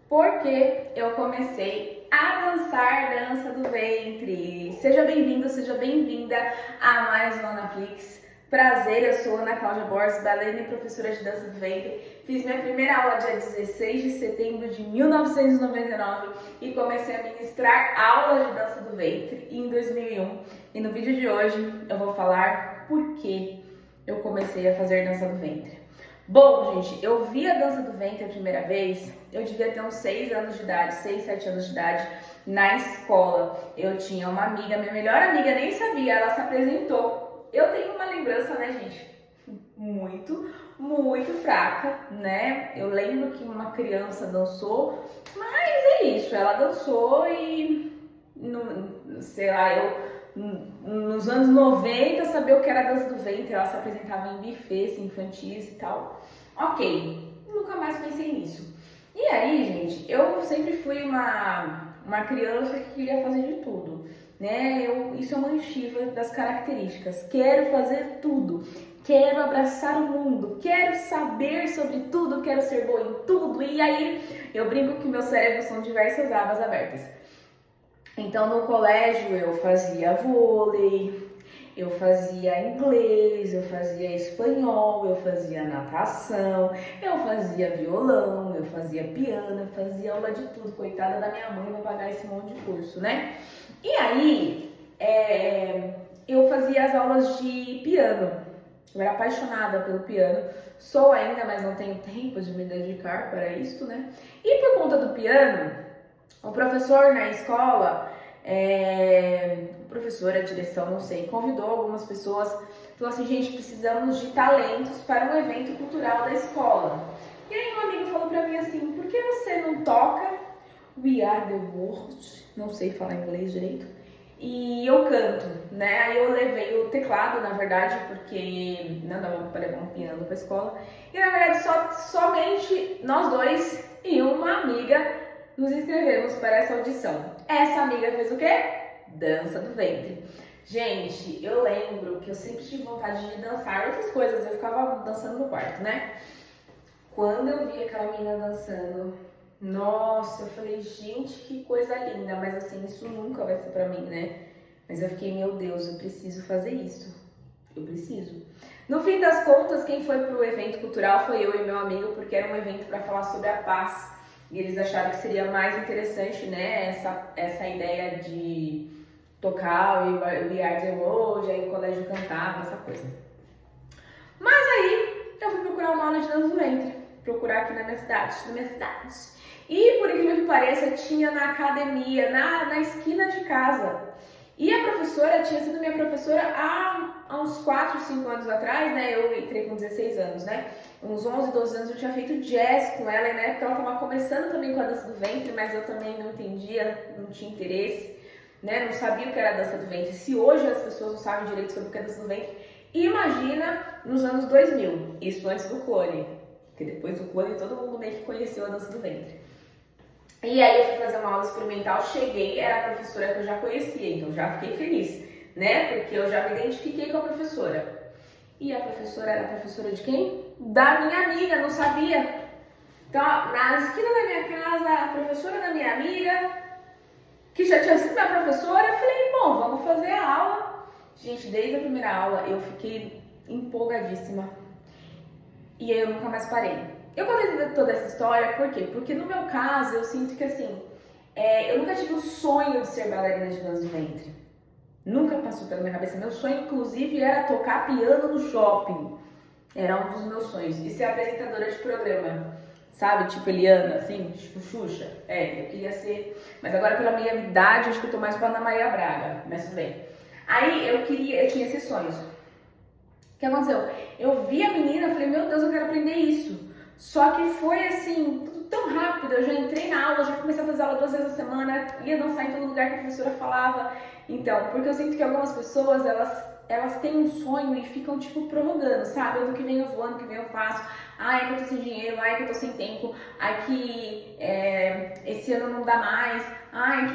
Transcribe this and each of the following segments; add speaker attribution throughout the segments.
Speaker 1: porque eu comecei a dançar dança do ventre. Seja bem-vindo, seja bem-vinda a mais uma Anaflix. Prazer, eu sou Ana Cláudia Borges, bailarina e professora de dança do ventre. Fiz minha primeira aula dia 16 de setembro de 1999 e comecei a ministrar aulas de dança do ventre em 2001. E no vídeo de hoje eu vou falar por que eu comecei a fazer dança do ventre. Bom, gente, eu vi a dança do ventre a primeira vez, eu devia ter uns 6 anos de idade, 6, 7 anos de idade, na escola. Eu tinha uma amiga, minha melhor amiga, nem sabia, ela se apresentou. Eu tenho uma lembrança, né, gente, muito fraca, né? Eu lembro que uma criança dançou, mas é isso, ela dançou e, sei lá, nos anos 90, saber o que era a dança do ventre, ela se apresentava em buffets infantis e tal. Ok, nunca mais pensei nisso. E aí, gente, eu sempre fui uma criança que queria fazer de tudo, né? Isso é uma enxiva das características. Quero fazer tudo, quero abraçar o mundo, quero saber sobre tudo, quero ser boa em tudo. E aí, eu brinco que meu cérebro são diversas abas abertas. Então, no colégio eu fazia vôlei, eu fazia inglês, eu fazia espanhol, eu fazia natação, eu fazia violão, eu fazia piano, eu fazia aula de tudo. Coitada da minha mãe, vou pagar esse monte de curso, né? E aí, eu fazia as aulas de piano. Eu era apaixonada pelo piano, sou ainda, mas não tenho tempo de me dedicar para isso, né? E por conta do piano, o professor na escola, a direção, não sei, convidou algumas pessoas, falou assim, gente, precisamos de talentos para um evento cultural da escola. E aí um amigo falou pra mim assim, por que você não toca We Are The World, não sei falar inglês direito, e eu canto, né? Aí eu levei o teclado, na verdade, porque não dava para levar um piano pra escola, e na verdade somente nós dois e uma amiga nos inscrevemos para essa audição. Essa amiga fez o quê? Dança do ventre. Gente, eu lembro que eu sempre tive vontade de dançar outras coisas, eu ficava dançando no quarto, né? Quando eu vi aquela menina dançando, nossa, eu falei, gente, que coisa linda, mas assim, isso nunca vai ser pra mim, né? Mas eu fiquei, meu Deus, eu preciso fazer isso. Eu preciso. No fim das contas, quem foi pro evento cultural foi eu e meu amigo, porque era um evento para falar sobre a paz. E eles acharam que seria mais interessante, né, essa ideia de tocar o We Are The World, aí o colégio cantava, essa coisa. Mas aí, eu fui procurar uma aula de dança do ventre, procurar aqui na minha cidade. E, por incrível que pareça, tinha na academia, na esquina de casa. E a professora tinha sido minha professora há uns 4, 5 anos atrás, né? Eu entrei com 16 anos, né? Uns 11, 12 anos eu tinha feito jazz com ela, né? Porque ela estava começando também com a dança do ventre, mas eu também não entendia, não tinha interesse, né? Não sabia o que era a dança do ventre. Se hoje as pessoas não sabem direito sobre o que é a dança do ventre, imagina nos anos 2000, isso antes do clone, porque depois do clone todo mundo meio que conheceu a dança do ventre. E aí eu fui fazer uma aula experimental, cheguei, era a professora que eu já conhecia, então já fiquei feliz, né? Porque eu já me identifiquei com a professora. E a professora era a professora de quem? Da minha amiga, não sabia. Então, na esquina da minha casa, a professora da minha amiga, que já tinha sido minha professora, eu falei, bom, vamos fazer a aula. Gente, desde a primeira aula eu fiquei empolgadíssima. E aí eu nunca mais parei. Eu contei toda essa história, por quê? Porque no meu caso, eu sinto que assim, eu nunca tive o sonho de ser bailarina de dança do ventre. Nunca passou pela minha cabeça. Meu sonho, inclusive, era tocar piano no shopping. Era um dos meus sonhos. E ser apresentadora de programa. Sabe? Tipo Eliana, assim, tipo Xuxa. Eu queria ser. Mas agora, pela minha idade, acho que eu tô mais pra Ana Maria Braga. Mas tudo bem. Aí, eu tinha esses sonhos. O que aconteceu? Eu vi a menina, falei, meu Deus, eu quero aprender isso. Só que foi assim, tudo tão rápido, eu já entrei na aula, já comecei a fazer aula 2 vezes a semana, ia dançar em todo lugar que a professora falava. Então, porque eu sinto que algumas pessoas, elas têm um sonho e ficam tipo prorrogando, sabe? Ano que vem eu vou, ano que vem eu faço, ai que eu tô sem dinheiro, ai que eu tô sem tempo, ai que esse ano não dá mais, ai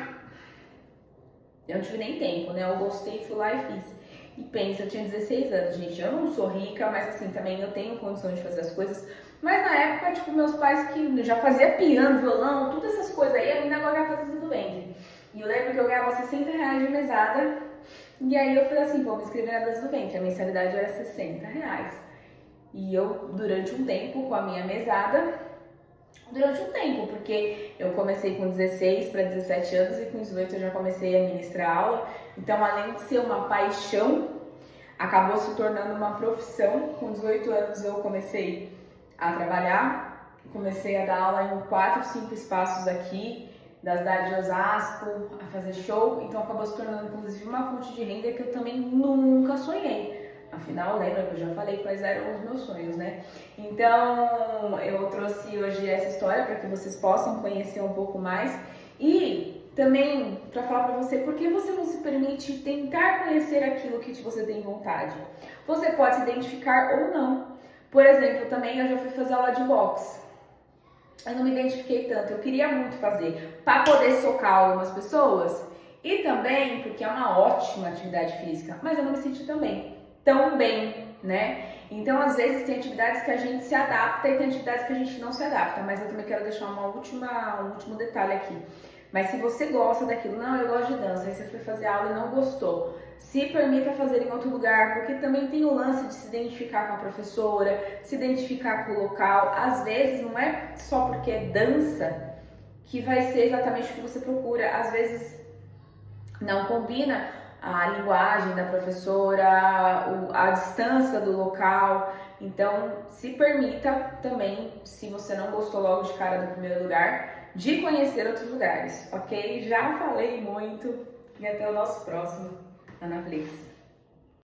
Speaker 1: que... Eu não tive nem tempo, né? Eu gostei, fui lá e fiz. E pensa, eu tinha 16 anos, gente, eu não sou rica, mas assim, também eu tenho condição de fazer as coisas. Mas na época, tipo, meus pais que já faziam piano, violão, todas essas coisas aí, a menina agora ia fazer tudo bem. E eu lembro que eu ganhava R$60 de mesada, e aí eu falei assim, vou me inscrever na dança do ventre, a mensalidade era R$60. E eu, durante um tempo, com a minha mesada, porque eu comecei com 16 para 17 anos e com 18 eu já comecei a ministrar aula, então além de ser uma paixão, acabou se tornando uma profissão. Com 18 anos eu comecei a trabalhar, comecei a dar aula em 4, 5 espaços aqui da cidade de Osasco, a fazer show, então acabou se tornando inclusive uma fonte de renda que eu também nunca sonhei. Afinal, lembra que eu já falei quais eram os meus sonhos, né? Então, eu trouxe hoje essa história para que vocês possam conhecer um pouco mais e também para falar para você por que você não se permite tentar conhecer aquilo que você tem vontade. Você pode se identificar ou não. Por exemplo, também eu já fui fazer aula de boxe. Eu não me identifiquei tanto, eu queria muito fazer para poder socar algumas pessoas e também porque é uma ótima atividade física, mas eu não me senti tão bem, né? Então, às vezes, tem atividades que a gente se adapta e tem atividades que a gente não se adapta, mas eu também quero deixar um último detalhe aqui. Mas se você gosta daquilo, não, eu gosto de dança, aí você foi fazer aula e não gostou, se permita fazer em outro lugar, porque também tem o lance de se identificar com a professora, se identificar com o local. Às vezes, não é só porque é dança que vai ser exatamente o que você procura. Às vezes, não combina a linguagem da professora, a distância do local. Então, se permita também, se você não gostou logo de cara do primeiro lugar, de conhecer outros lugares, ok? Já falei muito e até o nosso próximo Anaflix.